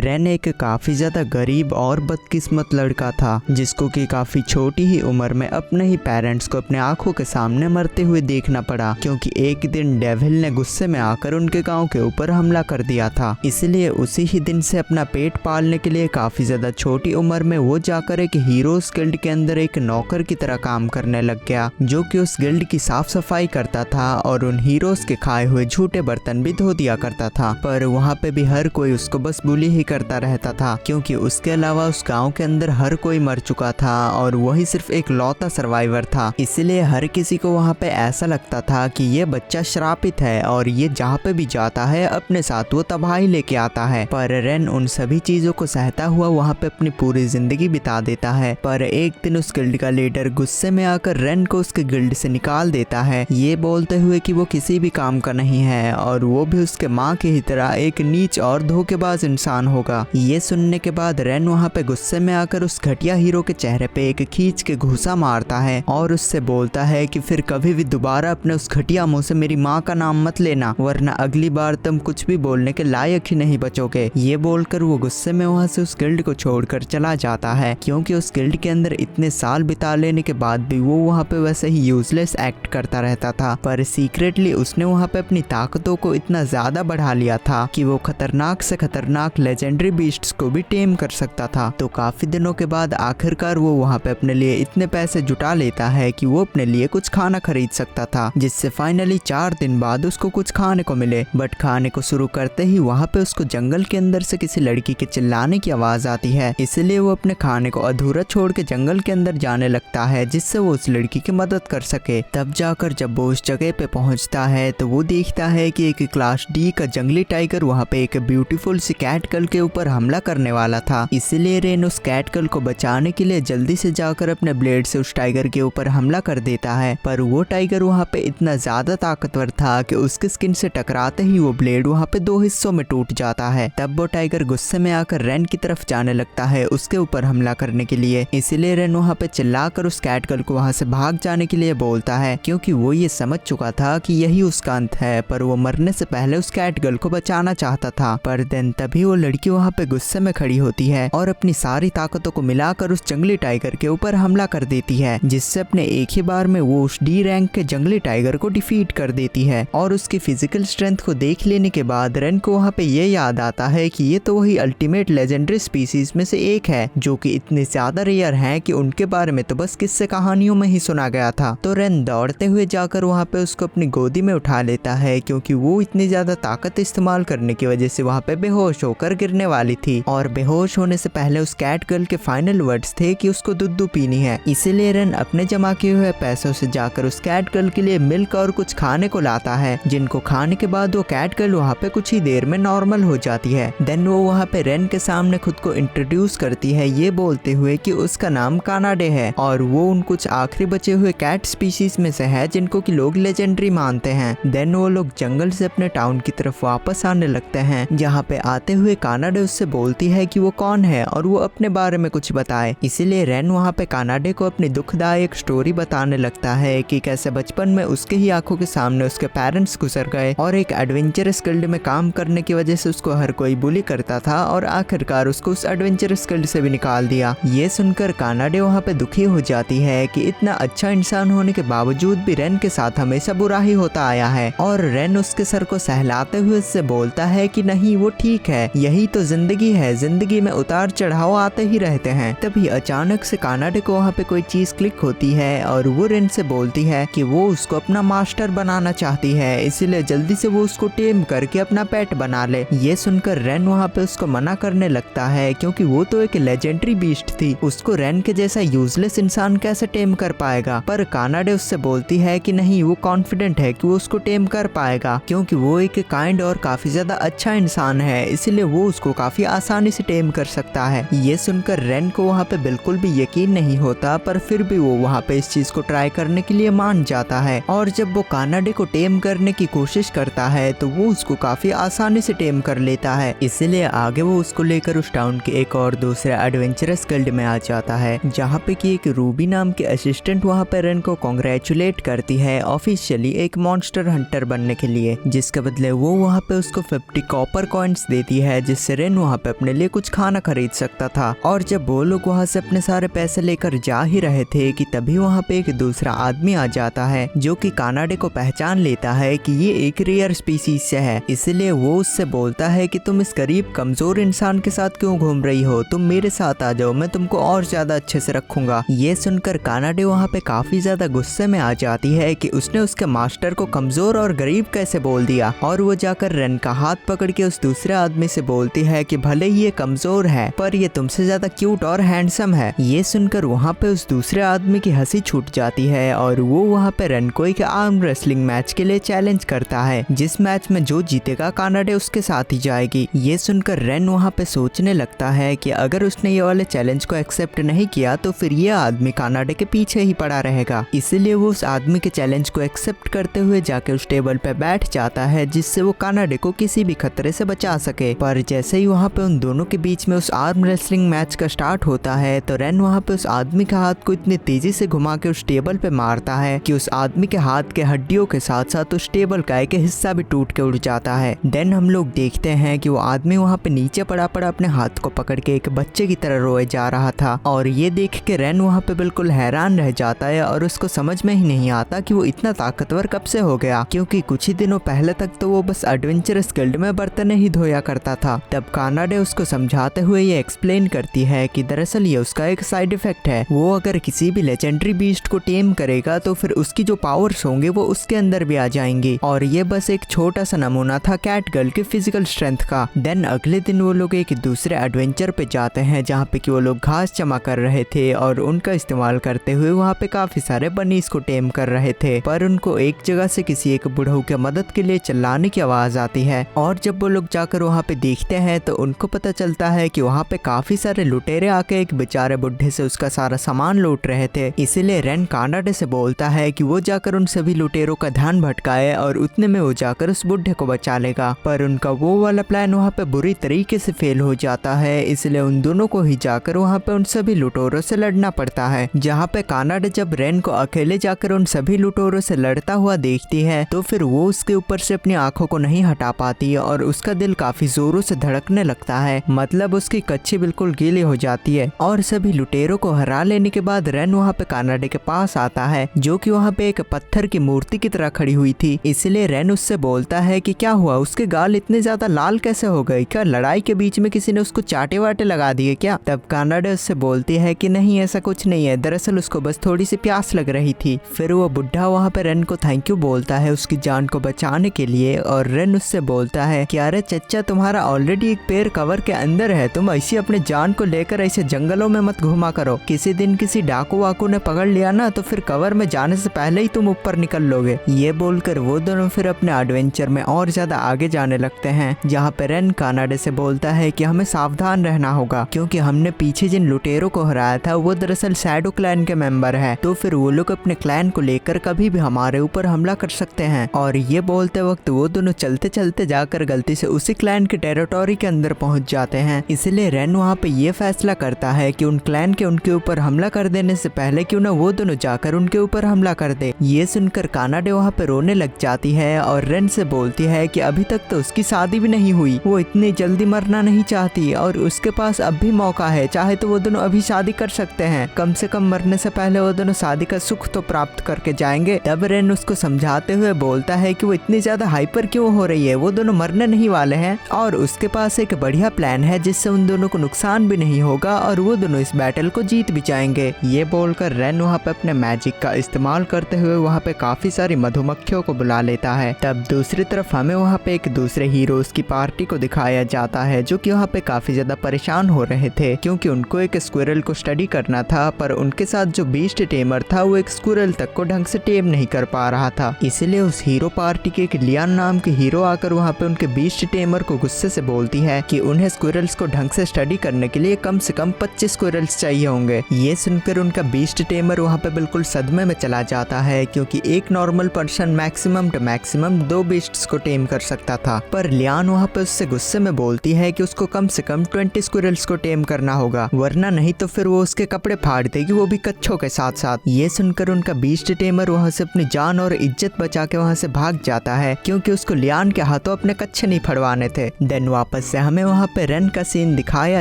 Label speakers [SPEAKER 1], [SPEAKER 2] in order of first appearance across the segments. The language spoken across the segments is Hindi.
[SPEAKER 1] रेन एक काफी ज्यादा गरीब और बदकिस्मत लड़का था, जिसको कि काफी छोटी ही उम्र में अपने ही पेरेंट्स को अपने आंखों के सामने मरते हुए देखना पड़ा, क्योंकि एक दिन डेविल ने गुस्से में आकर उनके गांव के ऊपर हमला कर दिया था। इसलिए उसी ही दिन से अपना पेट पालने के लिए काफी ज्यादा छोटी उम्र में वो जाकर एक हीरोज गिल्ड के अंदर एक नौकर की तरह काम करने लग गया, जो कि उस गिल्ड की साफ सफाई करता था और उन हीरोज के खाए हुए झूठे बर्तन भी धो दिया करता था। पर वहाँ पे भी हर कोई उसको बस बुली ही करता रहता था, क्योंकि उसके अलावा उस गांव के अंदर हर कोई मर चुका था और वही सिर्फ एक लौता सर्वाइवर था। इसलिए हर किसी को वहाँ पे ऐसा लगता था कि ये बच्चा श्रापित है और ये जहाँ पे भी जाता है अपने साथ वो तबाही लेके आता है। पर रेन उन सभी चीजों को सहता हुआ वहाँ पे अपनी पूरी जिंदगी बिता देता है। पर एक दिन उस गिल्ड का लीडर गुस्से में आकर रेन को उसके गिल्ड से निकाल देता है, ये बोलते हुए कि वो किसी भी काम का नहीं है और वो भी उसके माँ की ही तरह एक नीच और धोखेबाज इंसान होगा। ये सुनने के बाद रेन वहाँ पे गुस्से में आकर उस घटिया हीरो के चेहरे पे एक खींच के घूंसा मारता है और उससे बोलता है कि फिर कभी भी दोबारा अपने उस घटिया मुंह से मेरी माँ का नाम मत लेना, वरना अगली बार तुम कुछ भी बोलने के लायक ही नहीं बचोगे। ये बोलकर वो गुस्से में वहाँ से उस गिल्ड को छोड़कर चला जाता है, क्योंकि उस गिल्ड के अंदर इतने साल बिता लेने के बाद भी वो वहाँ पे वैसे ही यूजलेस एक्ट करता रहता था। पर सीक्रेटली उसने वहाँ पे अपनी ताकतों को इतना ज्यादा बढ़ा लिया था कि वो खतरनाक से खतरनाक लेजेंडरी बीस्ट्स को भी टेम कर सकता था। तो काफी दिनों के बाद आखिरकार वो वहाँ पे अपने लिए इतने पैसे जुटा लेता है कि वो अपने लिए कुछ खाना खरीद सकता था, जिससे फाइनली 4 दिन बाद उसको कुछ खाने को मिले। बट खाने को शुरू करते ही वहाँ पे उसको जंगल के अंदर से किसी लड़की के चिल्लाने की आवाज आती है, इसलिए वो अपने खाने को अधूरा छोड़ के जंगल के अंदर जाने लगता है, जिससे वो उस लड़की की मदद कर सके। तब जाकर जब वो उस जगह पे पहुंचता है तो वो देखता है कि एक क्लास डी का जंगली टाइगर वहाँ पे एक ब्यूटीफुल सी कैट गर्ल के ऊपर हमला करने वाला था। इसलिए रेन उस कैट गर्ल को बचाने के लिए जल्दी से जाकर अपने ब्लेड से उस टाइगर के ऊपर हमला कर देता है। पर वो टाइगर वहाँ पे इतना ज्यादा ताकतवर था कि उसके स्किन से टकराते ही वो ब्लेड वहाँ पे 2 हिस्सों में टूट जाता है। तब वो टाइगर गुस्से में आकर रेन की तरफ जाने लगता है उसके ऊपर हमला करने के लिए। इसीलिए रेन वहाँ पे चिल्लाकर उस कैट गर्ल को वहाँ से भाग जाने के लिए बोलता है, क्योंकि वो ये समझ चुका था कि यही उसका अंत है। पर वो मरने से पहले उस कैट गर्ल को बचाना चाहता था। पर देन तभी वो लड़की वहाँ पे गुस्से में खड़ी होती है और अपनी सारी ताकतों को मिलाकर उस जंगली टाइगर के ऊपर हमला कर देती है, जिससे अपने एक ही बार में वो उस डी रैंक के जंगली टाइगर को डिफीट कर देती है। और उसकी फिजिकल स्ट्रेंथ को देख लेने के बाद रेन को वहाँ पे ये याद आता है कि ये तो वही अल्टीमेट लेजेंडरी स्पीसीज में से एक है, जो कि इतने ज्यादा रेयर हैं कि उनके बारे में तो बस किस्से कहानियों में ही सुना गया था। तो रेन दौड़ते हुए जाकर वहाँ पे उसको अपनी गोदी में उठा लेता है, क्योंकि वो इतनी ज्यादा ताकत इस्तेमाल करने की वजह से वहाँ पे बेहोश होकर गिरने वाली थी। और बेहोश होने से पहले उस कैट गर्ल के फाइनल वर्ड्स थे कि उसको दूध पीनी है। इसीलिए रेन अपने जमा किए हुए पैसों से जाकर उस कैट गर्ल के लिए मिल्क और कुछ खाने को लाता है, जिनको खाने के बाद वो कैट गर्ल वहाँ पे कुछ ही देर में नॉर्मल हो जाती है। देन वो वहाँ पे रेन के सामने खुद को इंट्रोड्यूस करती है, ये बोलते हुए कि उसका नाम कानाडे है और वो उन कुछ आखिरी बचे हुए कैट स्पीशीज में से है जिनको कि लोग लेजेंडरी मानते हैं। देन वो लोग जंगल से अपने टाउन की तरफ वापस आने लगते हैं, जहाँ पे आते हुए कानाडे उससे बोलती है कि वो कौन है और वो अपने बारे में कुछ बताए। इसीलिए रेन वहाँ पे कानाडे को अपनी दुखदायक स्टोरी बताने लगता है कि कैसे बचपन में उसके ही आंखों के सामने उसके पेरेंट्स गुजर गए और एक एडवेंचरस गिल्ड में काम करने की वजह से उसको हर कोई बुली करता था और आखिरकार उसको उस एडवेंचरस गिल्ड से भी निकाल दिया। ये सुनकर कानाडे वहाँ पे दुखी हो जाती है कि इतना अच्छा इंसान होने के बावजूद भी रेन के साथ हमेशा बुरा ही होता आया है। और रेन उसके सर को सहलाते हुए उससे बोलता है कि नहीं, वो ठीक है, यही तो जिंदगी है, जिंदगी में उतार चढ़ाव आते ही रहते हैं। तभी अचानक से कानाडे को वहाँ पे कोई चीज क्लिक होती है और वो रेन से बोलती है कि वो उसको अपना मास्टर बनाना चाहती है, इसीलिए जल्दी से वो उसको टेम करके अपना पेट बना ले। ये सुनकर रेन वहाँ पे उसको मना करने लगता है, क्योंकि वो तो एक लेजेंडरी बीस्ट थी, उसको रेन के जैसा यूजलेस इंसान कैसे टेम कर पाएगा। पर कानाडे उससे बोलती है कि नहीं, वो कॉन्फिडेंट है कि वो उसको टेम कर पाएगा, क्योंकि वो एक काइंड और काफी ज्यादा अच्छा इंसान है, इसीलिए वो उसको काफी आसानी से टेम कर सकता है। ये सुनकर रेन को वहाँ पे बिल्कुल भी यकीन नहीं होता, पर फिर भी वो वहाँ पे इस चीज को ट्राई करने के लिए मान जाता है। और जब वो कानाडे को टेम करने की कोशिश करता है तो वो उसको काफी आसानी से टेम कर लेता है। इसलिए आगे वो उसको लेकर उस टाउन के एक और दूसरे एडवेंचरस गिल्ड में आ जाता है, जहाँ पे कि एक रूबी नाम के असिस्टेंट वहाँ पे रेन को कांग्रेचुलेट करती है ऑफिशियली एक मॉन्स्टर हंटर बनने के लिए, जिसके बदले वो वहाँ पे उसको 50 कॉपर कॉइन्स देती है, जिससे जिससे रेन वहाँ पे अपने लिए कुछ खाना खरीद सकता था। और जब वो लोग वहाँ से अपने सारे पैसे लेकर जा ही रहे थे कि तभी वहाँ पे एक दूसरा आदमी आ जाता है जो कि कानाडे को पहचान लेता है कि ये एक रेयर स्पीसीज से है। इसलिए वो उससे बोलता है कि तुम इस गरीब कमजोर इंसान के साथ क्यों घूम रही हो, तुम मेरे साथ आ जाओ, मैं तुमको और ज्यादा अच्छे से रखूंगा। ये सुनकर कानाडे वहाँ पे काफी ज्यादा गुस्से में आ जाती है कि उसने उसके मास्टर को कमजोर और गरीब कैसे बोल दिया। और वो जाकर रेन का हाथ पकड़ के उस दूसरे आदमी से बोलती है कि भले ही ये कमजोर है पर ये तुमसे ज्यादा क्यूट और हैंडसम है। ये सुनकर वहाँ पे उस दूसरे आदमी की हंसी छूट जाती है और वो वहाँ पे रेन को एक आर्म रेसलिंग मैच के लिए चैलेंज करता है, जिस मैच में जो जीतेगा कानाडे उसके साथ ही जाएगी। ये सुनकर रेन वहाँ पे सोचने लगता है कि अगर उसने ये वाले चैलेंज को एक्सेप्ट नहीं किया तो फिर ये आदमी कानाडे के पीछे ही पड़ा रहेगा। इसीलिए वो उस आदमी के चैलेंज को एक्सेप्ट करते हुए जाके उस टेबल पे बैठ जाता है, जिससे वो कानाडे को किसी भी खतरे से बचा सके। पर जैसे ही वहाँ पे उन दोनों के बीच में उस आर्म रेसलिंग मैच का स्टार्ट होता है तो रेन वहाँ पे उस आदमी के हाथ को इतनी तेजी से घुमा के उस टेबल पे मारता है कि उस आदमी के हाथ के हड्डियों के साथ साथ उस टेबल का एक हिस्सा भी टूट के उड़ जाता है। देन हम लोग देखते हैं कि वो आदमी वहाँ पे नीचे पड़ा पड़ा अपने हाथ को पकड़ के एक बच्चे की तरह रोए जा रहा था। और ये देख के रेन वहाँ पे बिल्कुल हैरान रह जाता है और उसको समझ में ही नहीं आता कि वो इतना ताकतवर कब से हो गया, क्योंकि कुछ ही दिनों पहले तक तो वो बस एडवेंचरस गिल्ड में बर्तन ही धोया करता था। तब कानाडे उसको समझाते हुए ये एक्सप्लेन करती है कि दरअसल ये उसका एक साइड इफेक्ट है, वो अगर किसी भी लेजेंडरी बीस्ट को टेम करेगा तो फिर उसकी जो पावर्स होंगे वो उसके अंदर भी आ जाएंगी। और ये बस एक छोटा सा नमूना था कैट गर्ल की फिजिकल स्ट्रेंथ का। देन अगले दिन वो लोग एक दूसरे एडवेंचर पे जाते हैं जहाँ पे कि वो लोग घास जमा कर रहे थे और उनका इस्तेमाल करते हुए वहाँ पे काफी सारे बनीज को टेम कर रहे थे। पर उनको एक जगह से किसी एक बुढ़ऊ के मदद के लिए चिल्लाने की आवाज आती है और जब वो लोग जाकर वहाँ पे देखते हैं तो उनको पता चलता है कि वहाँ पे काफी सारे लुटेरे आके एक बेचारे बुढ़े से उसका सारा सामान लूट रहे थे। इसीलिए रेन कानाडे से बोलता है कि वो जाकर उन सभी लुटेरों का ध्यान भटकाए और उतने में वो जाकर उस बुढ़े को बचा लेगा। पर उनका वो वाला प्लान वहाँ पे बुरी तरीके से फेल हो जाता है, इसलिए उन दोनों को ही जाकर वहाँ पे उन सभी लुटेरों से लड़ना पड़ता है। जहाँ पे कानाडे जब रेन को अकेले जाकर उन सभी लुटेरों से लड़ता हुआ देखती है तो फिर वो उसके ऊपर से अपनी आंखों को नहीं हटा पाती और उसका दिल काफी जोरों से धड़कने लगता है, मतलब उसकी कच्ची बिल्कुल गीली हो जाती है। और सभी लुटेरों को हरा लेने के बाद रेन वहाँ पे कानाडे के पास आता है जो कि वहाँ पे एक पत्थर की मूर्ति की तरह खड़ी हुई थी। इसलिए रेन उससे बोलता है कि क्या हुआ, उसके गाल इतने ज्यादा लाल कैसे हो गए, क्या लड़ाई के बीच में किसी ने उसको चाटे वाटे लगा दिए क्या? तब कानाडे उससे बोलती है कि नहीं ऐसा कुछ नहीं है, दरअसल उसको बस थोड़ी सी प्यास लग रही थी। फिर वो बुढ़ा वहाँ पे रेन को थैंक यू बोलता है उसकी जान को बचाने के लिए और रेन उससे बोलता है कि अरे चच्चा तुम्हारा ऑलरेडी एक पैर कवर के अंदर है, तुम ऐसी अपने जान को लेकर ऐसे जंगलों में मत घुमा करो, किसी दिन किसी डाकू वाकू ने पकड़ लिया ना तो फिर कवर में जाने से पहले ही तुम ऊपर निकल लोगे। ये बोलकर वो दोनों फिर अपने एडवेंचर में और ज्यादा आगे जाने लगते हैं, जहाँ पे रेन कानाडे से बोलता है कि हमें सावधान रहना होगा क्योंकि हमने पीछे जिन लुटेरों को हराया था वो दरअसल शैडो क्लैन के मेंबर है, तो फिर वो लोग अपने क्लैन को लेकर कभी भी हमारे ऊपर हमला कर सकते हैं। और ये बोलते वक्त वो दोनों चलते चलते जाकर गलती से उसी क्लैन के टेरिटोरी के अंदर पहुंच जाते हैं। इसलिए रेन वहाँ पे ये फैसला करता है कि उन क्लैन के उनके ऊपर हमला कर देने से पहले क्यों ना वो दोनों जाकर उनके ऊपर हमला कर दे। ये सुनकर कानाडे वहाँ पे रोने लग जाती है और रेन से बोलती है कि अभी तक तो उसकी शादी भी नहीं हुई, वो इतनी जल्दी मरना नहीं चाहती और उसके पास अब भी मौका है, चाहे तो वो दोनों अभी शादी कर सकते हैं, कम से कम मरने से पहले वो दोनों शादी का सुख तो प्राप्त करके जाएंगे। तब रेन उसको समझाते हुए बोलता है कि वो इतनी ज्यादा हाइपर क्यों हो रही है, वो दोनों मरने नहीं वाले हैं और उसके पास एक बढ़िया प्लान है जिससे उन दोनों को नुकसान भी नहीं होगा और वो दोनों इस बैटल को जीत भी जाएंगे। ये बोलकर रेन वहाँ पे अपने मैजिक का इस्तेमाल करते हुए वहाँ पे काफी सारी मधुमक्खियों को बुला लेता है। तब दूसरी तरफ हमें वहाँ पे एक दूसरे हीरोज की पार्टी को दिखाया जाता है जो कि वहाँ पे काफी ज्यादा परेशान हो रहे थे क्योंकि उनको एक स्क्विरल को स्टडी करना था, पर उनके साथ जो बीस्ट टेमर था वो एक स्क्विरल तक को ढंग से टेम नहीं कर पा रहा था। इसलिए उस हीरो पार्टी के एक लियान नाम के हीरो आकर वहाँ पे उनके बीस्ट टेमर को गुस्से से बोलती है कि उन्हें स्क्विरल्स को ढंग से स्टडी करने के लिए कम से कम 25 स्क्विरल्स चाहिए होंगे। ये सुनकर उनका बीस्ट टेमर वहाँ पे बिल्कुल सदमे में चला जाता है क्योंकि एक normal person maximum to maximum 2 beasts को टेम कर सकता था, पर लियान वहाँ पे उससे गुस्से में बोलती है कि उसको कम से कम 20 स्क्विरल्स को टेम करना होगा, वरना नहीं तो फिर वो उसके कपड़े फाड़ देगी, वो भी कच्छों के साथ साथ। ये सुनकर उनका बीस्ट टेमर वहाँ से अपनी जान और इज्जत बचा के वहाँ से भाग जाता है क्योंकि उसको लियान के हाथों अपने कच्छे नहीं फड़वाने थे। देन वापस से हमें वहाँ पे रेन का सीन दिखाया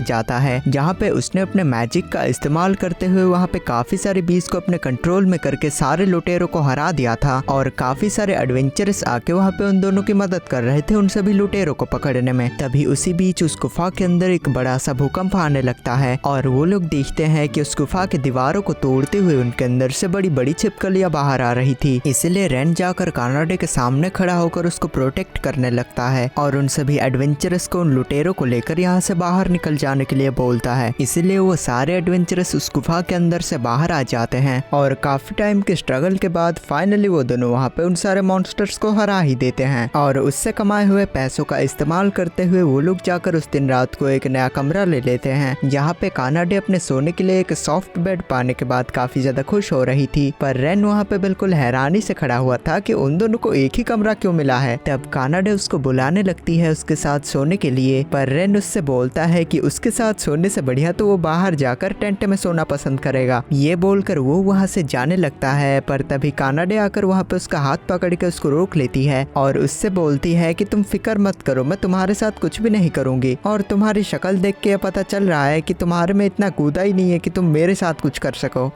[SPEAKER 1] जाता है जहाँ पे उसने अपने मैजिक का इस्तेमाल करते हुए वहाँ पे काफी सारे बीस को अपने कंट्रोल में करके सारे लुटेरों को हरा दिया था और काफी सारे एडवेंचरस आके वहाँ पे उन दोनों की मदद कर रहे थे उन सभी लुटेरों को पकड़ने में। तभी उसी बीच उस गुफा के अंदर एक बड़ा सा भूकंप आने लगता है और वो लोग देखते हैं कि उस गुफा के दीवारों को तोड़ते हुए उनके अंदर से बड़ी बड़ी छिपकलियां बाहर आ रही थी। इसलिए रेन जाकर कानाडे के सामने खड़ा होकर उसको प्रोटेक्ट करने लगता है और उन सभी एडवेंचरस को उन लुटेरों को लेकर यहाँ से बाहर निकल जाने के लिए बोलता है। इसलिए वो सारे एडवेंचरस उस गुफा के अंदर से बाहर आ जाते हैं और काफी टाइम के स्ट्रगल के बाद फाइनली वो दोनों वहाँ पे उन सारे मॉन्स्टर्स को हरा ही देते हैं और उससे कमाए हुए पैसों का इस्तेमाल करते हुए वो लोग जाकर उस दिन रात को एक नया कमरा ले लेते हैं जहाँ पे कानाडे अपने सोने के लिए एक सॉफ्ट बेड पाने के बाद काफी ज्यादा खुश हो रही थी। पर रेन वहाँ पे बिल्कुल हैरानी से खड़ा हुआ था कि उन दोनों को एक ही कमरा क्यों मिला है। तब कानाडे उसको बुलाने लगती है उसके साथ सोने के लिए, पर रेन उससे बोलता है कि उसके साथ सोने से बढ़िया तो वो बाहर जाकर टेंट में सोना पसंद करेगा। ये बोलकर वो वहाँ से जाने लगता है, पर तभी कानाडे आकर वहाँ पे उसका हाथ पकड़ के उसको रोक लेती है और उससे बोलती है कि तुम फिक्र मत करो, मैं तुम्हारे साथ कुछ भी नहीं करूंगी और तुम्हारी शक्ल देख के पता चल रहा है कि तुम्हारे में इतना कूदा ही नहीं है कि तुम मेरे साथ कुछ कर सको।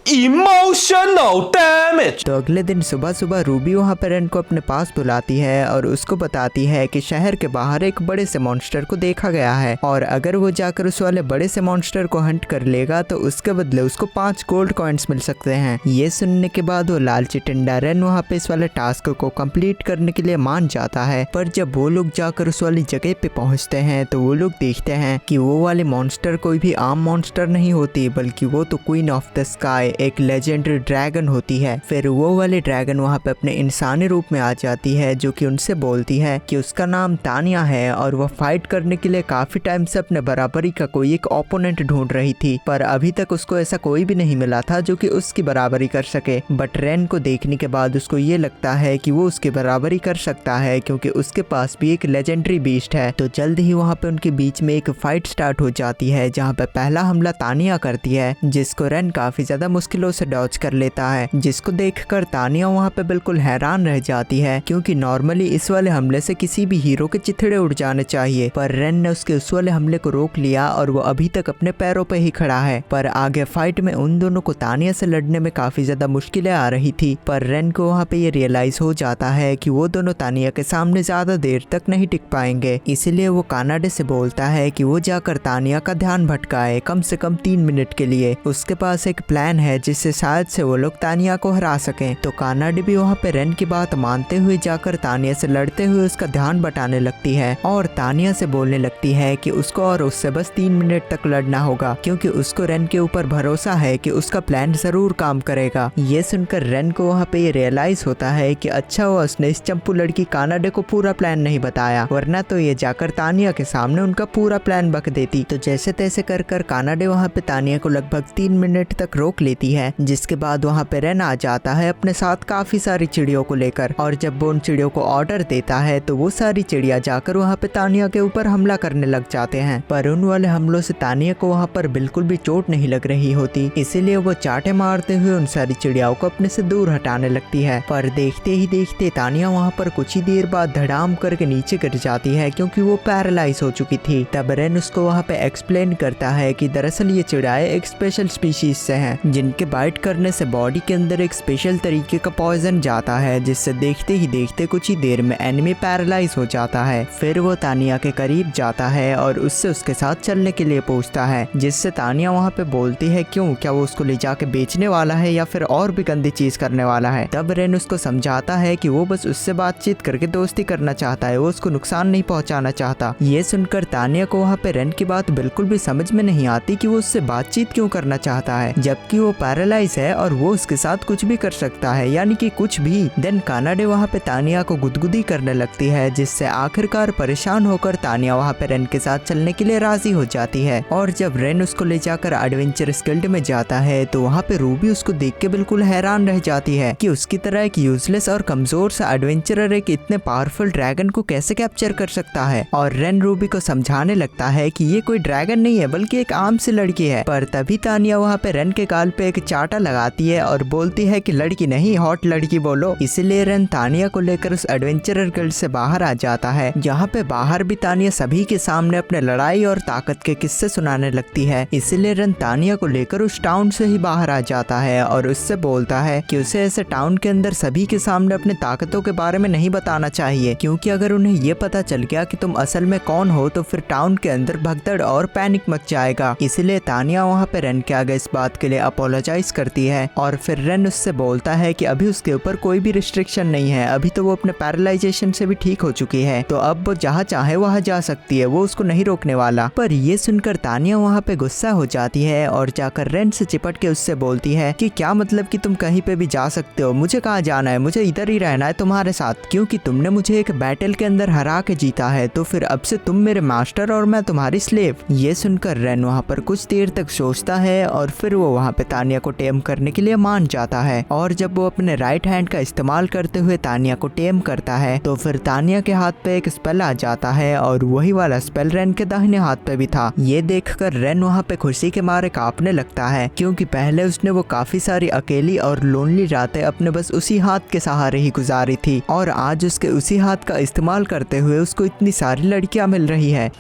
[SPEAKER 2] Emotional damage।
[SPEAKER 1] तो अगले दिन सुबह सुबह रूबी वहाँ पे रेन को अपने पास बुलाती है और उसको बताती है कि शहर के बाहर एक बड़े से मॉन्स्टर को देखा गया है और अगर वो जाकर उस वाले बड़े से मॉन्स्टर को हंट कर लेगा तो उसके बदले उसको 5 गोल्ड कॉइन्स मिल सकते हैं। ये सुनने के बाद वो लालची टिंडा रेन वहाँ पे इस वाले टास्क को कंप्लीट करने के लिए मान जाता है। पर जब वो लोग जाकर उस वाली जगह पे पहुँचते हैं तो वो लोग देखते हैं कि वो वाले मॉन्स्टर कोई भी आम मॉन्स्टर नहीं होती, बल्कि वो तो क्वीन ऑफ द स्काई एक लेजेंडरी ड्रैगन होती है। फिर वो वाले ड्रैगन वहाँ पे अपने इंसानी रूप में आ जाती है जो कि उनसे बोलती है कि उसका नाम तानिया है और वो फाइट करने के लिए काफी टाइम से अपने बराबरी का कोई एक ओपोनेंट ढूंढ रही थी, पर अभी तक उसको ऐसा कोई भी नहीं मिला था जो कि उसकी बराबरी कर सके। बट रेन को देखने के बाद उसको ये लगता है कि वो उसकी बराबरी कर सकता है क्योंकि उसके पास भी एक लेजेंडरी बीस्ट है। तो जल्द ही वहाँ पे उनके बीच में एक फाइट स्टार्ट हो जाती है जहाँ पे पहला हमला तानिया करती है जिसको रेन काफी ज्यादा मुश्किलों से डॉज कर लेता है, जिसको देखकर तानिया वहाँ पे बिल्कुल हैरान रह जाती है क्योंकि नॉर्मली इस वाले हमले से किसी भी हीरो के चिथड़े उड़ जाने चाहिए, पर रेन ने उसके उस वाले हमले को रोक लिया और वो अभी तक अपने पैरों पे ही खड़ा है। पर आगे फाइट में उन दोनों को तानिया से लड़ने में काफी ज्यादा मुश्किलें आ रही थी, पर रेन को वहाँ पे ये रियलाइज हो जाता है कि वो दोनों तानिया के सामने ज्यादा देर तक नहीं टिक पाएंगे। इसीलिए वो कानाडे से बोलता है कि वो जाकर तानिया का ध्यान भटकाए कम से कम 3 मिनट के लिए। उसके पास एक प्लान है जिससे शायद से वो लोग तानिया को हरा सकें। तो कानाडे भी वहाँ पे रेन की बात मानते हुए जाकर तानिया से लड़ते हुए उसका ध्यान बटाने लगती है और तानिया से बोलने लगती है कि उसको और उससे बस 3 मिनट तक लड़ना होगा क्योंकि उसको रेन के ऊपर भरोसा है कि उसका प्लान जरूर काम करेगा। ये सुनकर रेन को वहाँ पे ये रियलाइज होता है कि अच्छा हुआ उसने इस चंपू लड़की कानाडे को पूरा प्लान नहीं बताया, वरना तो ये जाकर तानिया के सामने उनका पूरा प्लान बक देती। तो जैसे तैसे कर कानाडे वहाँ पे तानिया को लगभग 3 मिनट तक रोक लेती है, जिसके बाद वहाँ पे रेन आ जाता है अपने साथ काफी सारी चिड़ियों को लेकर और जब वो उन चिड़ियों को ऑर्डर देता है तो वो सारी चिड़िया जाकर वहाँ पे तानिया के ऊपर हमला करने लग जाते हैं। पर उन वाले हमलों से तानिया को वहाँ पर बिल्कुल भी चोट नहीं लग रही होती, इसीलिए वो चाटे मारते हुए उन सारी चिड़ियाओं को अपने से दूर हटाने लगती है। पर देखते ही देखते तानिया वहाँ पर कुछ ही देर बाद धड़ाम करके नीचे गिर जाती है क्योंकि वो पैरालाइज हो चुकी थी। तब रेन उसको वहाँ पे एक्सप्लेन करता है कि दरअसल ये चिड़ियाएं एक स्पेशल स्पीशीज से हैं जिनके बाइट करने से बॉडी के अंदर एक स्पेशल तरीके का पॉइजन जाता है जिससे देखते ही देखते कुछ ही देर में एनिमी पैरालाइज हो जाता है। फिर वो तानिया के करीब जाता है और उससे उसके साथ चलने के लिए पूछता है, जिससे तानिया वहाँ पे बोलती है क्यों, क्या वो उसको ले जाके बेचने वाला है या फिर और भी गंदी चीज करने वाला है। तब रेन उसको समझाता है कि वो बस उससे बातचीत करके दोस्ती करना चाहता है, वो उसको नुकसान नहीं पहुंचाना चाहता। ये सुनकर तानिया को वहाँ पे रेन की बात बिल्कुल भी समझ में नहीं आती कि वो उससे बातचीत क्यों करना चाहता है जबकि वो पैरालाइज है और वो उसके साथ कुछ भी कर सकता है, यानी कि कुछ भी। देन कानाडे वहाँ पे तानिया को गुदगुदी करने लगती है जिससे आखिरकार परेशान होकर तानिया वहाँ पे रेन के साथ चलने के लिए राजी हो जाती है। और जब रेन उसको ले जाकर एडवेंचरस गिल्ड में जाता है तो वहाँ पे रूबी उसको देख के बिल्कुल हैरान रह जाती है कि उसकी तरह एक यूजलेस और कमजोर सा एडवेंचरर एक इतने पावरफुल ड्रैगन को कैसे कैप्चर कर सकता है। और रेन रूबी को समझाने लगता है कि ये कोई ड्रैगन नहीं है बल्कि एक आम सी लड़की है। पर तभी तानिया वहाँ पे रेन के गाल पे एक चाटा लगाती है और बोलती है कि लड़की नहीं हॉट लड़की बोलो। इसीलिए रेन तानिया को लेकर उस एडवेंचरर गिल्ड से बाहर आ जाता है, जहाँ पे बाहर भी तानिया सभी के सामने अपने लड़ाई और ताकत के किस्से सुनाने लगती है। इसीलिए रेन तानिया को लेकर उस टाउन से ही बाहर आ जाता है और उससे बोलता है कि उसे ऐसे टाउन के अंदर सभी के सामने अपने ताकतों के बारे में नहीं बताना चाहिए, क्योंकि अगर उन्हें ये पता चल गया कि तुम असल में कौन हो तो फिर टाउन के अंदर भगदड़ और पैनिक मच जाएगा। इसीलिए तानिया वहाँ पे रेन के आगे इस बात के लिए अपोलोजाइज करती है और फिर रेन उससे बोलता है कि अभी उसके ऊपर कोई भी रिस्ट्रिक्शन नहीं है, अभी तो वो अपने पैरालाइजेशन से भी ठीक हो चुकी है, तो अब वो जहाँ चाहे वहाँ जा सकती है, वो उसको नहीं रोकने वाला। पर ये सुनकर तानिया वहाँ पे गुस्सा हो जाती है और जाकर रेन से चिपट के उससे बोलती है कि क्या मतलब कि तुम कहीं पे भी जा सकते हो, मुझे कहाँ जाना है, मुझे इधर ही रहना है तुम्हारे साथ, क्योंकि तुमने मुझे एक बैटल के अंदर हरा के जीता है, तो फिर अब से तुम मेरे मास्टर और मैं तुम्हारी स्लेव। ये सुनकर रेन वहाँ पर कुछ देर तक सोचता है और फिर वो वहाँ पे तानिया को टेम करने के लिए मान जाता है। और जब वो अपने राइट हैंड का इस्तेमाल करते हुए तानिया को टेम करता है तो फिर तानिया के हाथ पे एक स्पेल आ जाता है और वही वाला स्पेल रेन के दाहिने हाथ पे भी था। ये देखकर रेन वहाँ पे खुशी के मारे कांपने लगता है, क्योंकि पहले उसने वो काफी सारी अकेली और लोनली रातें अपने बस उसी हाथ के सहारे ही गुजारी थी और आज उसके उसी हाथ का इस्तेमाल करते हुए उसको इतनी सारी लड़कियां मिल रही है।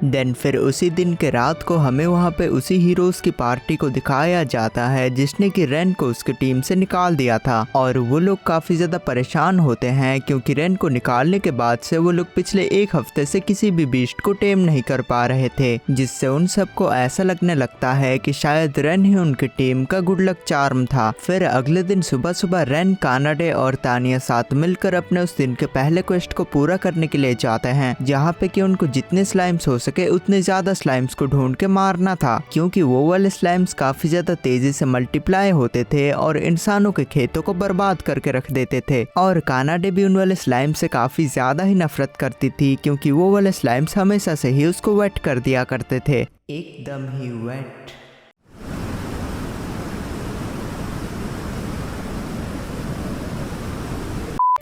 [SPEAKER 1] देन फिर उसी दिन के रात को हमें वहाँ पे उसी हीरोज की पार्टी को दिखाया जाता है जिसने कि रेन को उसकी टीम से निकाल दिया था और वो लोग काफी ज्यादा परेशान होते हैं, क्योंकि रेन को निकालने के बाद से वो लोग पिछले एक हफ्ते से किसी भी बीस्ट को टेम नहीं कर पा रहे थे, जिससे उन सबको ऐसा लगने लगता है कि शायद रेन ही उनकी टीम का गुड लक चार्म था। फिर अगले दिन सुबह सुबह रेन, कानाडे और तानिया साथ मिलकर अपने उस दिन के पहले क्वेस्ट को पूरा करने के लिए जाते हैं, जहाँ पे कि उनको जितने स्लाइम्स हो सके उतने ज्यादा स्लाइम्स को ढूंढ के मारना था, क्योंकि वो वाले स्लाइम्स काफी ज्यादा तेजी से मल्टीप्लाई होते थे और इंसानों के खेतों को बर्बाद करके रख देते थे। और कानाडे भी उन वाले स्लाइम से काफी ज्यादा ही नफरत करती थी, क्योंकि वो वाले स्लाइम्स हमेशा से ही उसको वेट कर दिया करते थे, एकदम ही वेट।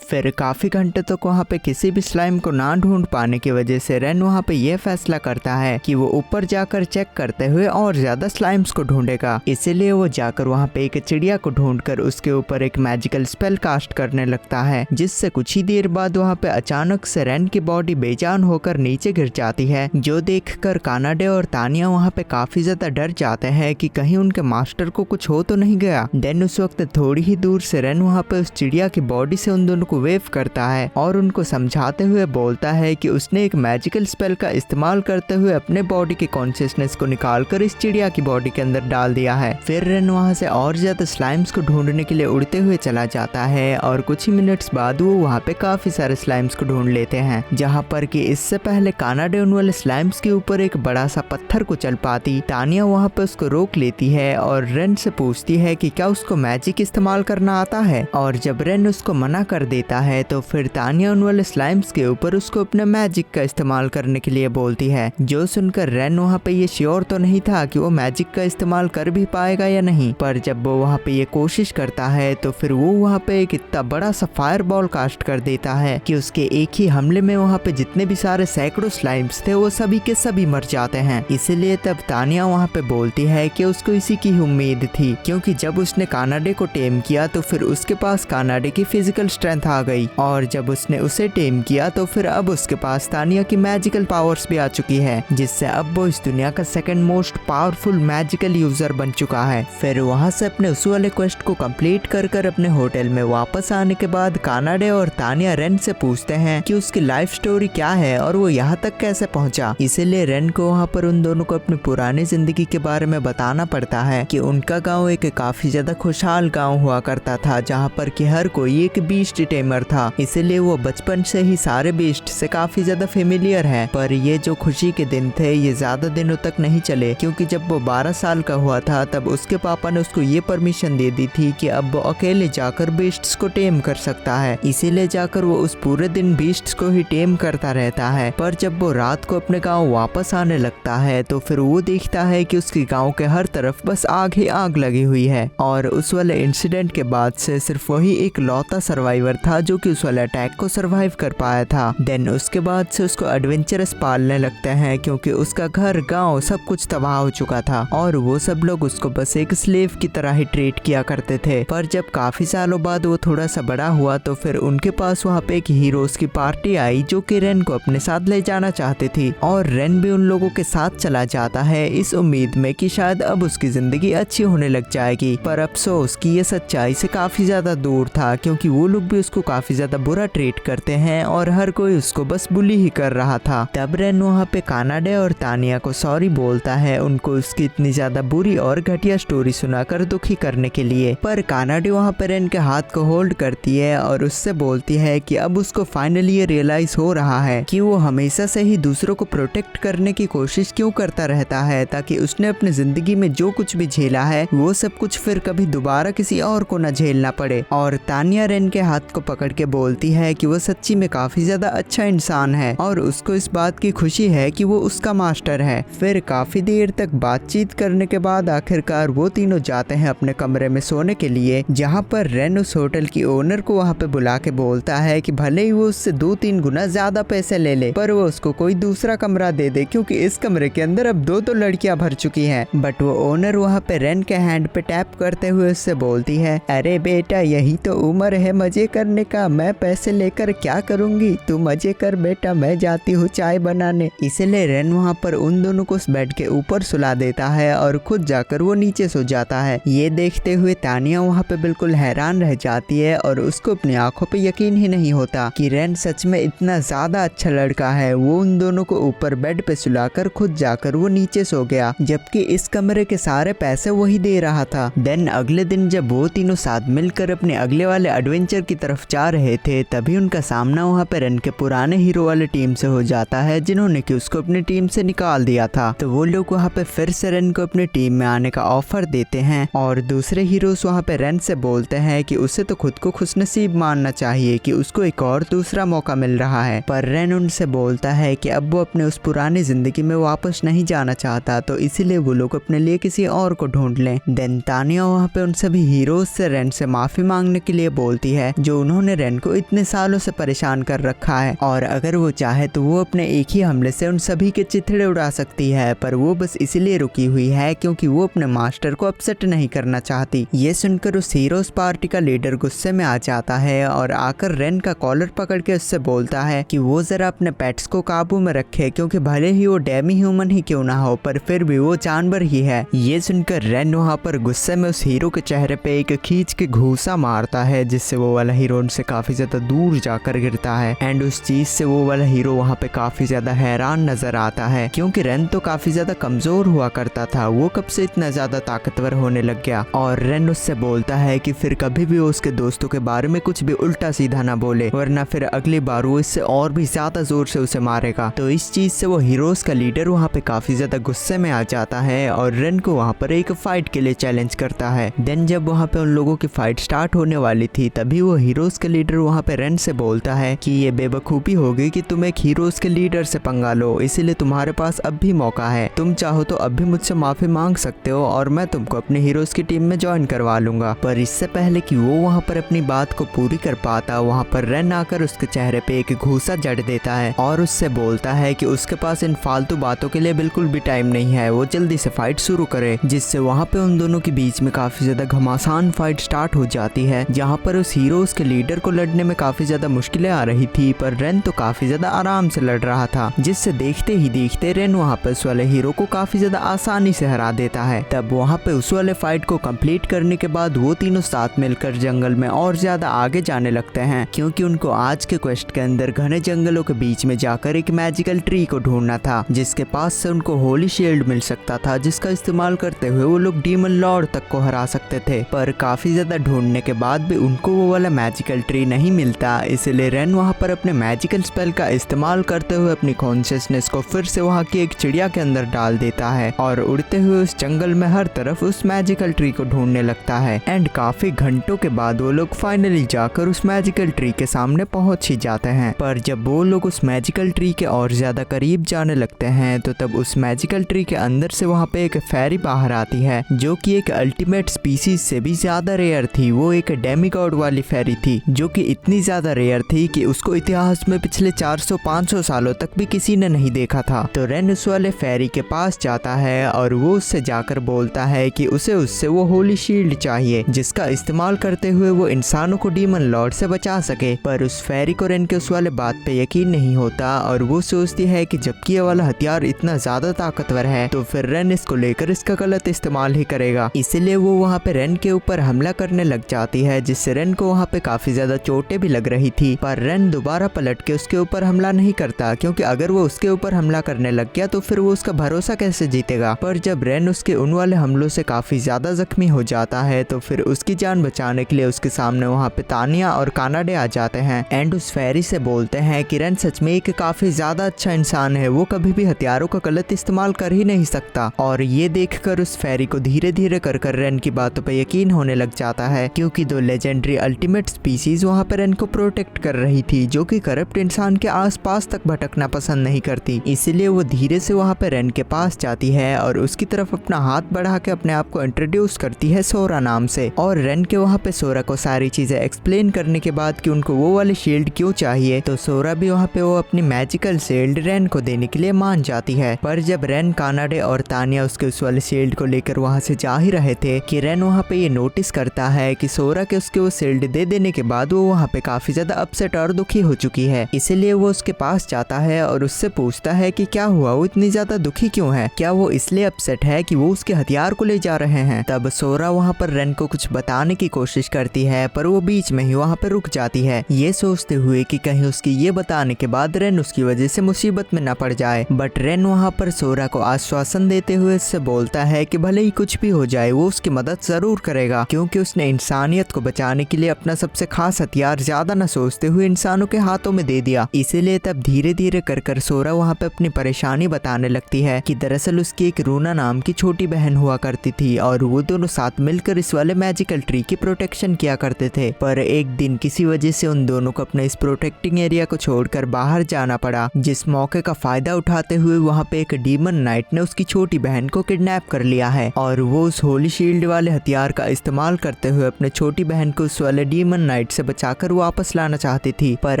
[SPEAKER 1] फिर काफ़ी घंटे तक वहाँ पे किसी भी स्लाइम को ना ढूंढ पाने की वजह से रेन वहाँ पे ये फैसला करता है कि वो ऊपर जाकर चेक करते हुए और ज़्यादा स्लाइम्स को ढूंढेगा। इसीलिए वो जाकर वहाँ पे एक चिड़िया को ढूंढकर उसके ऊपर एक मैजिकल स्पेल कास्ट करने लगता है, जिससे कुछ ही देर बाद वहाँ पे अचानक से रेन की बॉडी बेजान होकर नीचे गिर जाती है, जो देखकर कानाडे और तानिया वहाँ पे काफ़ी ज़्यादा डर जाते हैं कि कहीं उनके मास्टर को कुछ हो तो नहीं गया। देन उस वक्त थोड़ी ही दूर से रेन वहाँ पे उस चिड़िया की बॉडी से उन दोनों वेव करता है और उनको समझाते हुए बोलता है कि उसने एक मैजिकल स्पेल का इस्तेमाल करते हुए अपने बॉडी की कॉन्शियसनेस को निकालकर इस चिड़िया की बॉडी के अंदर डाल दिया है। फिर रेन वहाँ से और ज्यादा स्लाइम्स को ढूंढने के लिए उड़ते हुए चला जाता है और कुछ ही मिनट्स बाद वो वहाँ पे काफी सारे स्लाइम्स को ढूंढ लेते हैं, जहाँ पर कि इससे पहले कानाडे उन वाले स्लाइम्स के ऊपर एक बड़ा सा पत्थर को चल पाती। तानिया वहाँ पे उसको रोक लेती है और रेन से पूछती है कि क्या उसको मैजिक इस्तेमाल करना आता है, और जब रेन उसको मना कर देता है तो फिर तानिया उन वाले स्लाइम्स के ऊपर उसको अपने मैजिक का इस्तेमाल करने के लिए बोलती है, जो सुनकर रेन वहाँ पे ये श्योर तो नहीं था कि वो मैजिक का इस्तेमाल कर भी पाएगा या नहीं, पर जब वो वहाँ पे ये कोशिश करता है तो फिर वो वहाँ पे एक इतना बड़ा सा फायर बॉल कास्ट कर देता है कि उसके एक ही हमले में वहाँ पे जितने भी सारे सैकड़ों स्लाइम्स थे वो सभी के सभी मर जाते हैं। इसीलिए तब तानिया वहाँ पे बोलती है कि उसको इसी की उम्मीद थी, क्योंकि जब उसने कानाडे को टेम किया तो फिर उसके पास कानाडे की फिजिकल स्ट्रेंथ आ गई और जब उसने उसे टेम किया तो फिर अब उसके पास तानिया की मैजिकल पावर्स भी आ चुकी है, जिससे अब वो इस दुनिया का second most powerful magical user बन चुका है। फिर वहाँ से अपने उस वाले क्वेस्ट को कंप्लीट कर अपने होटल में वापस आने के बाद कानाडे और तानिया रेन से पूछते हैं कि उसकी लाइफ स्टोरी क्या है और वो यहाँ तक कैसे पहुँचा। इसीलिए रेन को वहाँ पर उन दोनों को अपनी पुरानी जिंदगी के बारे में बताना पड़ता है कि उनका गाँव एक काफी ज्यादा खुशहाल गाँव हुआ करता था, जहाँ पर कि हर कोई एक बीस्ट टेमर था। इसीलिए वो बचपन से ही सारे बीस्ट से काफी ज्यादा फेमिलियर है। पर ये जो खुशी के दिन थे ये ज्यादा दिनों तक नहीं चले, क्योंकि जब वो 12 साल का हुआ था तब उसके पापा ने उसको ये परमिशन दे दी थी कि अब वो अकेले जाकर बीस्ट्स को टेम कर सकता है। इसीलिए जाकर वो उस पूरे दिन बीस्ट्स को ही टेम करता रहता है। पर जब वो रात को अपने गाँव वापस आने लगता है तो फिर वो देखता है कि उसके गाँव के हर तरफ बस आग ही आग लगी हुई है, और उस वाले इंसिडेंट के बाद से सिर्फ वही एक लौता सर्वाइवर था था जो कि उस वाले अटैक को सरवाइव कर पाया था। देन उसके बाद से उसको एडवेंचरस पालने लगते हैं क्योंकि उसका घर गांव सब कुछ तबाह हो चुका था और वो सब लोग उसको बस एक स्लेव की तरह ही ट्रीट किया करते थे। पर जब काफी सालों बाद वो थोड़ा सा बड़ा हुआ तो फिर उनके पास वहाँ पे एक हीरोज की पार्टी आई जो कि रेन को अपने साथ ले जाना चाहती थी और रेन भी उन लोगों के साथ चला जाता है इस उम्मीद में कि शायद अब उसकी जिंदगी अच्छी होने लग जाएगी। पर अफसोस कि ये सच्चाई से काफी ज्यादा दूर था क्योंकि वो लोग भी उसको काफी ज्यादा बुरा ट्रीट करते हैं और हर कोई उसको बस बुली ही कर रहा था। तब रेन वहाँ पे कानाडे और तानिया को सॉरी बोलता है उनको उसकी इतनी ज्यादा बुरी और घटिया स्टोरी सुनाकर दुखी करने के लिए। पर कानाडे वहाँ पे रेन के हाथ को होल्ड करती है और उससे बोलती है कि अब उसको फाइनली ये रियलाइज हो रहा है कि वो हमेशा से ही दूसरों को प्रोटेक्ट करने की कोशिश क्यों करता रहता है ताकि उसने अपनी जिंदगी में जो कुछ भी झेला है वो सब कुछ फिर कभी दोबारा किसी और को न झेलना पड़े। और तानिया रेन के हाथ को पकड़ के बोलती है कि वो सच्ची में काफी ज्यादा अच्छा इंसान है और उसको इस बात की खुशी है कि वो उसका मास्टर है। फिर काफी देर तक बातचीत करने के बाद आखिरकार वो तीनों जाते हैं अपने कमरे में सोने के लिए, जहाँ पर रेन उस होटल की ओनर को वहाँ पे बुला के बोलता है कि भले ही वो उससे 2-3 गुना ज्यादा पैसे ले ले पर वो उसको कोई दूसरा कमरा दे दे क्योंकि इस कमरे के अंदर अब 2 लड़कियां भर चुकी हैं। बट वो ओनर वहाँ पे रेन के हैंड पे टैप करते हुए उससे बोलती है, अरे बेटा यही तो उम्र है मजे करने का, मैं पैसे लेकर क्या करूंगी, तू मजे कर बेटा, मैं जाती हूँ चाय बनाने। इसलिए रेन वहाँ पर उन दोनों को उस बेड के ऊपर सुला देता है और खुद जाकर वो नीचे सो जाता है। ये देखते हुए तानिया वहाँ पे बिल्कुल हैरान रह जाती है और उसको अपनी आंखों पे यकीन ही नहीं होता कि रेन सच में इतना ज्यादा अच्छा लड़का है। वो उन दोनों को ऊपर बेड पे सुलाकर खुद जाकर वो नीचे सो गया, जबकि इस कमरे के सारे पैसे वही दे रहा था। देन अगले दिन जब वो तीनों साथ मिलकर अपने अगले वाले एडवेंचर की तरफ जा रहे थे तभी उनका सामना वहाँ पे रेन के पुराने हीरो वाले टीम से हो जाता है जिन्होंने कि उसको अपनी टीम से निकाल दिया था। तो वो लोग वहाँ पे फिर से रेन को अपनी टीम में आने का ऑफर देते हैं और दूसरे हीरोज वहाँ पे रेन से बोलते हैं कि उसे तो खुद को खुशनसीब मानना चाहिए कि उसको एक और दूसरा मौका मिल रहा है। पर रेन उनसे बोलता है कि अब वो अपने उस पुरानी जिंदगी में वापस नहीं जाना चाहता तो इसीलिए वो लोग अपने लिए किसी और को ढूंढ लें। देन तानिया वहाँ पे उन सभी हीरोज से रेन से माफी मांगने के लिए बोलती है जो उन्होंने रेन को इतने सालों से परेशान कर रखा है और अगर वो चाहे तो वो अपने एक ही हमले से उन सभी के चिथड़े उड़ा सकती है, पर वो बस इसीलिए रुकी हुई है क्योंकि वो अपने मास्टर को अपसेट नहीं करना चाहती। ये सुनकर उस हीरोज पार्टी का लीडर गुस्से में आ जाता है और आकर रेन का कॉलर पकड़ के उससे बोलता है कि वो जरा अपने पेट्स को काबू में रखे क्योंकि भले ही वो डेमी ह्यूमन ही क्यों ना हो पर फिर भी वो जानवर ही है। ये सुनकर रेन वहाँ पर गुस्से में उस हीरो के चेहरे पे एक खींच के घूसा मारता है जिससे वो वाला हीरो उनसे काफी ज्यादा दूर जाकर गिरता है एंड उस चीज से वो वाला हीरो वहाँ पे काफी ज्यादा हैरान नजर आता है क्योंकि रेन तो काफी ज्यादा कमजोर हुआ करता था, वो कब से इतना ज्यादा ताकतवर होने लग गया। और रेन उससे बोलता है कि फिर कभी भी वो उसके दोस्तों के बारे में कुछ भी उल्टा सीधा ना बोले वरना फिर अगली बार वो इससे और भी ज्यादा जोर से उसे मारेगा। तो इस चीज से वो हीरोज का लीडर वहाँ पे काफी ज्यादा गुस्से में आ जाता है और रेन को वहाँ पर एक फाइट के लिए चैलेंज करता है। देन जब वहाँ पे उन लोगों की फाइट स्टार्ट होने वाली थी तभी वो हीरोज का लीडर वहाँ पे रेन से बोलता है कि ये बेवकूफी होगी कि तुम एक हीरोज के लीडर से पंगा लो, इसीलिए तुम्हारे पास अब भी मौका है, तुम चाहो तो अब भी मुझसे माफी मांग सकते हो और मैं तुमको अपने हीरोज की टीम में ज्वाइन करवा लूंगा। पर इससे पहले कि वो वहाँ पर अपनी बात को पूरी कर पाता वहाँ पर रेन आकर उसके चेहरे पे एक घूसा जड़ देता है और उससे बोलता है कि उसके पास इन फालतू बातों के लिए बिल्कुल भी टाइम नहीं है, वो जल्दी से फाइट शुरू करे। जिससे वहाँ पे उन दोनों के बीच में काफी ज्यादा घमासान फाइट स्टार्ट हो जाती है जहाँ पर उस हीरोज के लीडर को लड़ने में काफी ज्यादा मुश्किलें आ रही थी पर रेन तो काफी ज्यादा आराम से लड़ रहा था, जिससे देखते ही देखते रेन वहाँ पे उस वाले हीरो को काफी ज्यादा आसानी से हरा देता है। तब वहाँ पे उस वाले फाइट को कंप्लीट करने के बाद वो तीनों साथ मिलकर जंगल में और ज्यादा आगे जाने लगते हैं क्योंकि उनको आज के क्वेस्ट के अंदर घने जंगलों के बीच में जाकर एक मैजिकल ट्री को ढूंढना था जिसके पास से उनको होली शील्ड मिल सकता था जिसका इस्तेमाल करते हुए वो लोग डीमन लॉर्ड तक को हरा सकते थे। पर काफी ज्यादा ढूंढने के बाद भी उनको वो वाला मैजिकल ट्री नहीं मिलता, इसलिए रेन वहाँ पर अपने मैजिकल स्पेल का इस्तेमाल करते हुए अपनी कॉन्शियसनेस को फिर से वहाँ की एक चिड़िया के अंदर डाल देता है और उड़ते हुए उस जंगल में हर तरफ उस मैजिकल ट्री को ढूंढने लगता है। एंड काफी घंटों के बाद वो लोग फाइनली जाकर उस मैजिकल ट्री के सामने पहुंच ही जाते हैं। पर जब वो लोग उस मैजिकल ट्री के और ज्यादा करीब जाने लगते हैं तो तब उस मैजिकल ट्री के अंदर से वहाँ पे एक फेरी बाहर आती है जो कि एक अल्टीमेट स्पीसीज से भी ज्यादा रेयर थी, वो एक डेमिगॉड वाली फेरी थी। जो कि इतनी ज्यादा रेयर थी कि उसको इतिहास में पिछले 400-500 सालों तक भी किसी ने नहीं देखा था। तो रेन उस वाले फेरी के पास जाता है और वो उससे जाकर बोलता है कि उसे उससे वो होली शील्ड चाहिए जिसका इस्तेमाल करते हुए वो इंसानों को डीमन लॉर्ड से बचा सके। पर उस फेरी को रेन के उस वाले बात पे यकीन नहीं होता और वो सोचती है कि जबकि ये वाला हथियार इतना ज्यादा ताकतवर है तो फिर रेन इसको लेकर इसका गलत इस्तेमाल ही करेगा। इसीलिए वो वहाँ पे रेन के ऊपर हमला करने लग जाती है, जिससे रेन को वहाँ पे काफी ज्यादा चोटें भी लग रही थी। पर रेन दोबारा पलट के उसके ऊपर हमला नहीं करता, क्योंकि अगर वो उसके ऊपर हमला करने लग गया तो फिर वो उसका भरोसा कैसे जीतेगा। पर जब रेन उसके उन वाले हमलों से काफी ज्यादा जख्मी हो जाता है तो फिर उसकी जान बचाने के लिए उसके सामने वहाँ पे तानिया और कानाडे आ जाते हैं एंड उस फेरी से बोलते हैं कि रेन सच में एक काफी ज्यादा अच्छा इंसान है, वो कभी भी हथियारों का गलत इस्तेमाल कर ही नहीं सकता। और ये देखकर उस फेरी को धीरे धीरे कर रेन की बातों पे यकीन होने लग जाता है, क्योंकि दो लेजेंडरी अल्टीमेट स्पीसीज वहाँ पे रेन को प्रोटेक्ट कर रही थी, जो कि करप्ट इंसान के आसपास तक भटकना पसंद नहीं करती। इसीलिए वो धीरे से वहाँ पे रेन के पास जाती है और उसकी तरफ अपना हाथ बढ़ा के अपने आप को इंट्रोड्यूस करती है सोरा नाम से। और रेन के वहाँ पे सोरा को सारी चीजें एक्सप्लेन करने के बाद कि उनको वो वाली शील्ड क्यों चाहिए, तो सोरा भी वहाँ पे वो अपनी मैजिकल शील्ड रेन को देने के लिए मान जाती है। पर जब रेन, कानाडे और तानिया उसके उस वाले शील्ड को लेकर वहाँ से जा ही रहे थे कि रेन वहाँ पे ये नोटिस करता है कि सोरा के उसके वो शील्ड दे देने के बाद वो वहाँ पे काफी ज्यादा अपसेट और दुखी हो चुकी है। इसीलिए वो उसके पास जाता है और उससे पूछता है कि क्या हुआ, वो इतनी ज्यादा दुखी क्यों है, क्या वो इसलिए अपसेट है कि वो उसके हथियार को ले जा रहे हैं। तब सोरा वहाँ पर रेन को कुछ बताने की कोशिश करती है, पर वो बीच में ही वहाँ पर रुक जाती है, ये सोचते हुए कि कहीं उसकी ये बताने के बाद रेन उसकी वजह से मुसीबत में न पड़ जाए। बट रेन वहाँ पर सोरा को आश्वासन देते हुए उससे बोलता है कि भले ही कुछ भी हो जाए वो उसकी मदद जरूर करेगा, क्योंकि उसने इंसानियत को बचाने के लिए अपना सबसे खास हथियार ज्यादा न सोचते हुए इंसानों के हाथों में दे दिया। इसीलिए तब धीरे धीरे कर सोरा वहाँ पे अपनी परेशानी बताने लगती है कि दरअसल उसकी एक रूना नाम की छोटी बहन हुआ करती थी और वो दोनों साथ मिलकर इस वाले मैजिकल ट्री की प्रोटेक्शन किया करते थे। पर एक दिन किसी वजह से उन दोनों को अपने इस प्रोटेक्टिंग एरिया को छोड़कर बाहर जाना पड़ा, जिस मौके का फायदा उठाते हुए वहाँ पे एक डीमन नाइट ने उसकी छोटी बहन को किडनैप कर लिया है और वो उस होली शील्ड वाले हथियार का इस्तेमाल करते हुए अपने छोटी बहन को उस वाले डीमन नाइट से बचाकर वापस लाना चाहती थी। पर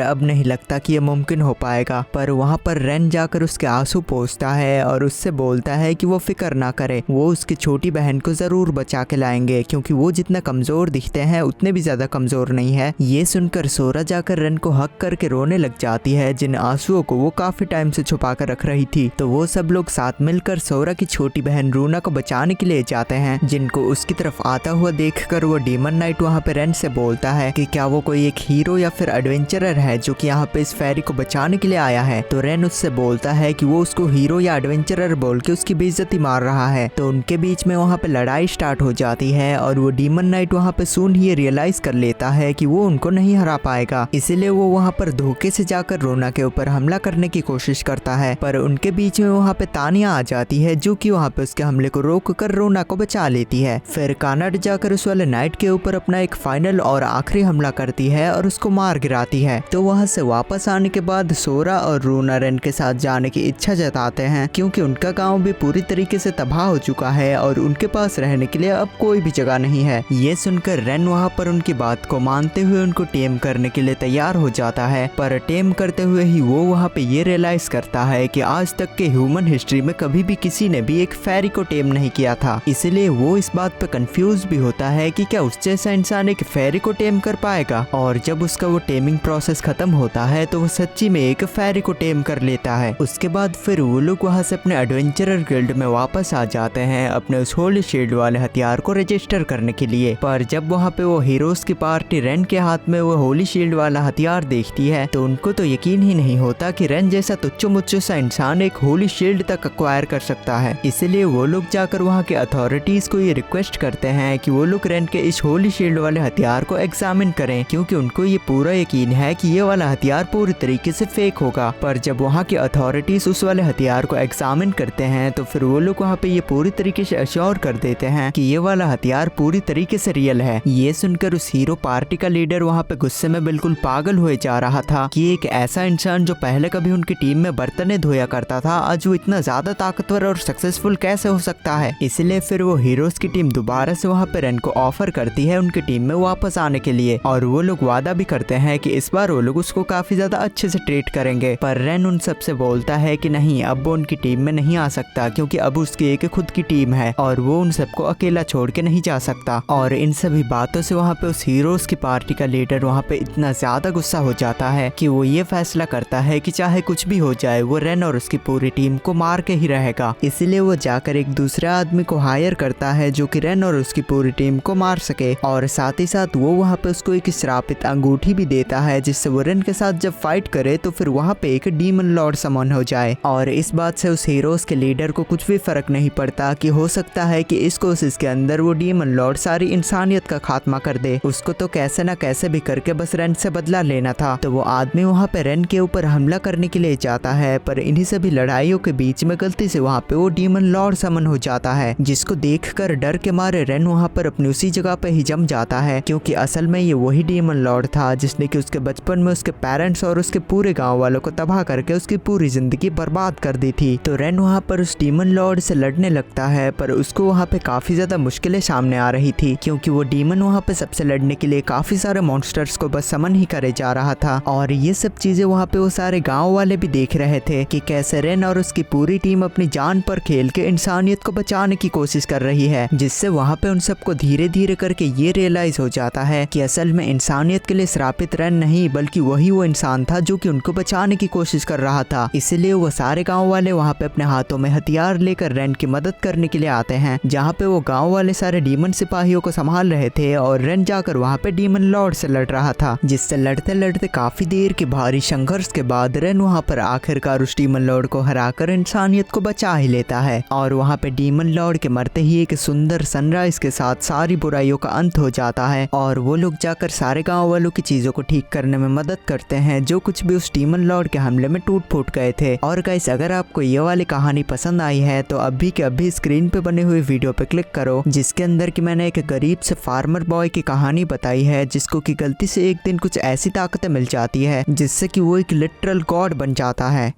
[SPEAKER 1] अब नहीं लगता कि ये मुमकिन हो पाएगा। पर वहाँ पर रेन जाकर उसके आंसू पोंछता है और उससे बोलता है कि वो फिक्र ना करे, वो उसकी छोटी बहन को जरूर बचा के लाएंगे, क्योंकि वो जितना कमजोर दिखते हैं उतने भी ज्यादा कमजोर नहीं है। ये सुनकर सोरा जाकर रेन को हक करके रोने लग जाती है, जिन आंसुओं को वो काफी टाइम से छुपा कर रख रही थी। तो वो सब लोग साथ मिलकर सोरा की छोटी बहन रूना को बचाने के लिए जाते हैं, जिनको उसकी तरफ आता हुआ देखकर वो डीमन नाइट वहाँ पे रेन से बोलता है कि क्या वो कोई एक हीरो या फिर एडवेंचरर है जो कि यहाँ पे इस फेरी को बचाने के लिए आया है। तो रेन उससे बोलता है कि वो उसको हीरो या एडवेंचरर बोल के उसकी बेइज्जती मार रहा है। तो उनके बीच में वहाँ पे लड़ाई स्टार्ट हो जाती है और वो डीमन नाइट वहाँ पे सून ही रियलाइज कर लेता है कि वो उनको नहीं हरा पाएगा। इसीलिए वो वहाँ पर धोखे से जाकर रोना के ऊपर हमला करने की कोशिश करता है। पर उनके बीच में वहाँ पे तानिया आ जाती है, जो कि वहाँ पे उसके हमले को रोक कर रोना को बचा लेती है। फिर कानाडा जाकर उस वाले नाइट के ऊपर अपना एक फाइनल और आखिरी हमला करती है और उसको मार गिराती है। तो वहाँ से वापस आने के बाद सोरा और रूना रेन के साथ जाने की इच्छा जताते हैं, क्योंकि उनका गांव भी पूरी तरीके से तबाह हो चुका है और उनके पास रहने के लिए अब कोई भी जगह नहीं है। ये सुनकर रेन वहाँ पर उनकी बात को मानते हुए उनको टेम करने के लिए तैयार हो जाता है। पर टेम करते हुए ही वो वहाँ पे ये रियलाइज करता है कि आज तक के ह्यूमन हिस्ट्री में कभी भी किसी ने भी एक फेरी को टेम नहीं किया था। इसीलिए वो इस बात पे कंफ्यूज भी होता है कि क्या उस जैसा इंसान एक फेरी को टेम कर पाएगा। और जब उसका वो टेमिंग प्रोसेस खत्म होता है तो वो सच्ची में एक फेरी को टेम कर लेता है। उसके बाद फिर वो लोग वहाँ से अपने एडवेंचरर गिल्ड में वापस आ जाते हैं अपने उस होली शील्ड वाले हथियार को रजिस्टर करने के लिए। पर जब वहाँ पे वो हीरोज की पार्टी रेन के हाथ में वो होली शील्ड वाला हथियार देखती है तो उनको तो यकीन ही नहीं होता कि रेन जैसा तुच्छ मुच्छ सा इंसान एक होली शील्ड तक एक्वायर कर सकता है। इसलिए वो लोग जाकर वहाँ के अथॉरिटीज को ये रिक्वेस्ट करते हैं कि वो लोग रेन के इस होली शील्ड वाले हथियार को एग्जामिन करें, क्योंकि उनको ये पूरा यकीन है कि ये वाला हथियार पूरी तरीके से फेक होगा। पर जब वहाँ के अथॉरिटीज उस वाले हथियार को एग्जामिन करते हैं तो फिर वो लोग वहाँ पे ये पूरी तरीके से अश्योर कर देते हैं कि ये वाला हथियार पूरी तरीके से रियल है। ये सुनकर उस हीरो पार्टी का लीडर वहाँ पे गुस्से में बिल्कुल पागल हुए जा रहा था कि एक ऐसा इंसान जो पहले कभी उनकी टीम में बर्तने धोया करता था आज वो इतना ज्यादा ताकतवर और सक्सेसफुल कैसे हो सकता है। इसलिए फिर वो हीरोज की टीम दोबारा से वहाँ पे रेन को ऑफर करती है उनकी टीम में वापस आने के लिए। और और वो लोग वादा भी करते हैं कि इस बार वो लोग उसको काफी ज्यादा अच्छे से ट्रीट करेंगे। पर रेन उन सबसे बोलता है कि नहीं, अब वो उनकी टीम में नहीं आ सकता क्योंकि अब उसकी एक खुद की टीम है और वो उन सबको अकेला छोड़ के नहीं जा सकता। और इन सभी बातों से वहाँ पे उस हीरोज की पार्टी का लीडर वहाँ पे इतना ज्यादा गुस्सा हो जाता है कि वो ये फैसला करता है कि चाहे कुछ भी हो जाए वो रेन और उसकी पूरी टीम को मार के ही रहेगा। इसीलिए वो जाकर एक दूसरे आदमी को हायर करता है जो कि रेन और उसकी पूरी टीम को मार सके, और साथ ही साथ वो वहाँ पे उसको एक श्रापित अंगूठी भी देता है जिससे वो रेन के साथ जब फाइट करे तो फिर वहाँ पे एक डीमन लॉर्ड समन हो जाए। और इस बात से उस हीरोज के लीडर को कुछ भी फर्क नहीं पड़ता कि हो सकता है कि इस कोशिश के अंदर वो डीमन लॉर्ड सारी इंसानियत का खात्मा कर दे। उसको तो कैसे ना कैसे भी करके बस रेन से बदला लेना था। तो वो आदमी वहाँ पे रेन के ऊपर हमला करने के लिए जाता है, पर इन्हीं सभी लड़ाइयों के बीच में गलती से वहाँ पे वो डीमन लॉर्ड समन हो जाता है, जिसको देखकर डर के मारे रेन वहाँ पर अपनी उसी जगह पे ही जम जाता है, क्योंकि असल में ये वही डीमन लॉर्ड था जिसने कि उसके बचपन में उसके पेरेंट्स और उसके पूरे गाँव वालों को तबाह करके उसकी पूरी जिंदगी बर्बाद कर दी थी। तो रेन वहाँ पर उस डीमन लॉर्ड से लड़ने लगता है, पर उसको वहाँ पे काफी ज्यादा मुश्किलें सामने आ रही थी क्योंकि वो डीमन वहाँ पे सबसे लड़ने के लिए काफी सारे मॉन्स्टर्स को बस समन ही करे जा रहा था। और ये सब चीजें वहाँ पे वो सारे गाँव वाले भी देख रहे थे कि कैसे रेन और उसकी पूरी टीम अपनी जान पर खेल के इंसानियत को बचाने की कोशिश कर रही है, जिससे वहाँ पे उन सबको धीरे धीरे करके ये रियलाइज हो जाता है कि असल में इंसानियत के लिए श्रापित रेन नहीं बल्कि वही वो इंसान था जो कि उनको बचाने की कोशिश कर रहा था। इसीलिए वो सारे गाँव वाले वहाँ पे अपने हाथों में हथियार लेकर रेन की मदद करने के लिए आते हैं, जहाँ पे वो गाँव वाले सारे डीमन सिपाहियों को संभाल रहे थे और रेन जाकर वहाँ पे डीमन लॉर्ड से लड़ रहा था, जिससे लड़ते लड़ते काफी देर के भारी संघर्ष के बाद रेन वहाँ पर आखिरकार उस डीमन लॉर्ड को हराकर इंसानियत को बचा ही लेता है। और वहाँ पे डीमन लॉर्ड के मरते ही एक सुंदर सनराइज के साथ सारी बुराइयों का अंत हो जाता है और वो लोग जाकर सारे गाँव वालों की चीजों को ठीक करने में मदद करते हैं जो कुछ भी उस डीमन लॉर्ड के हमले में टूट फूट गए थे। और गाइस, अगर आपको ये वाली कहानी पसंद आई है तो अभी के अभी स्क्रीन पे बने हुए वीडियो पे क्लिक करो, जिसके अंदर की मैंने एक गरीब से फार्मर बॉय की कहानी बताई है जिसको कि गलती से एक दिन कुछ ऐसी ताकतें मिल जाती है जिससे कि वो एक लिटरल गॉड बन जाता है।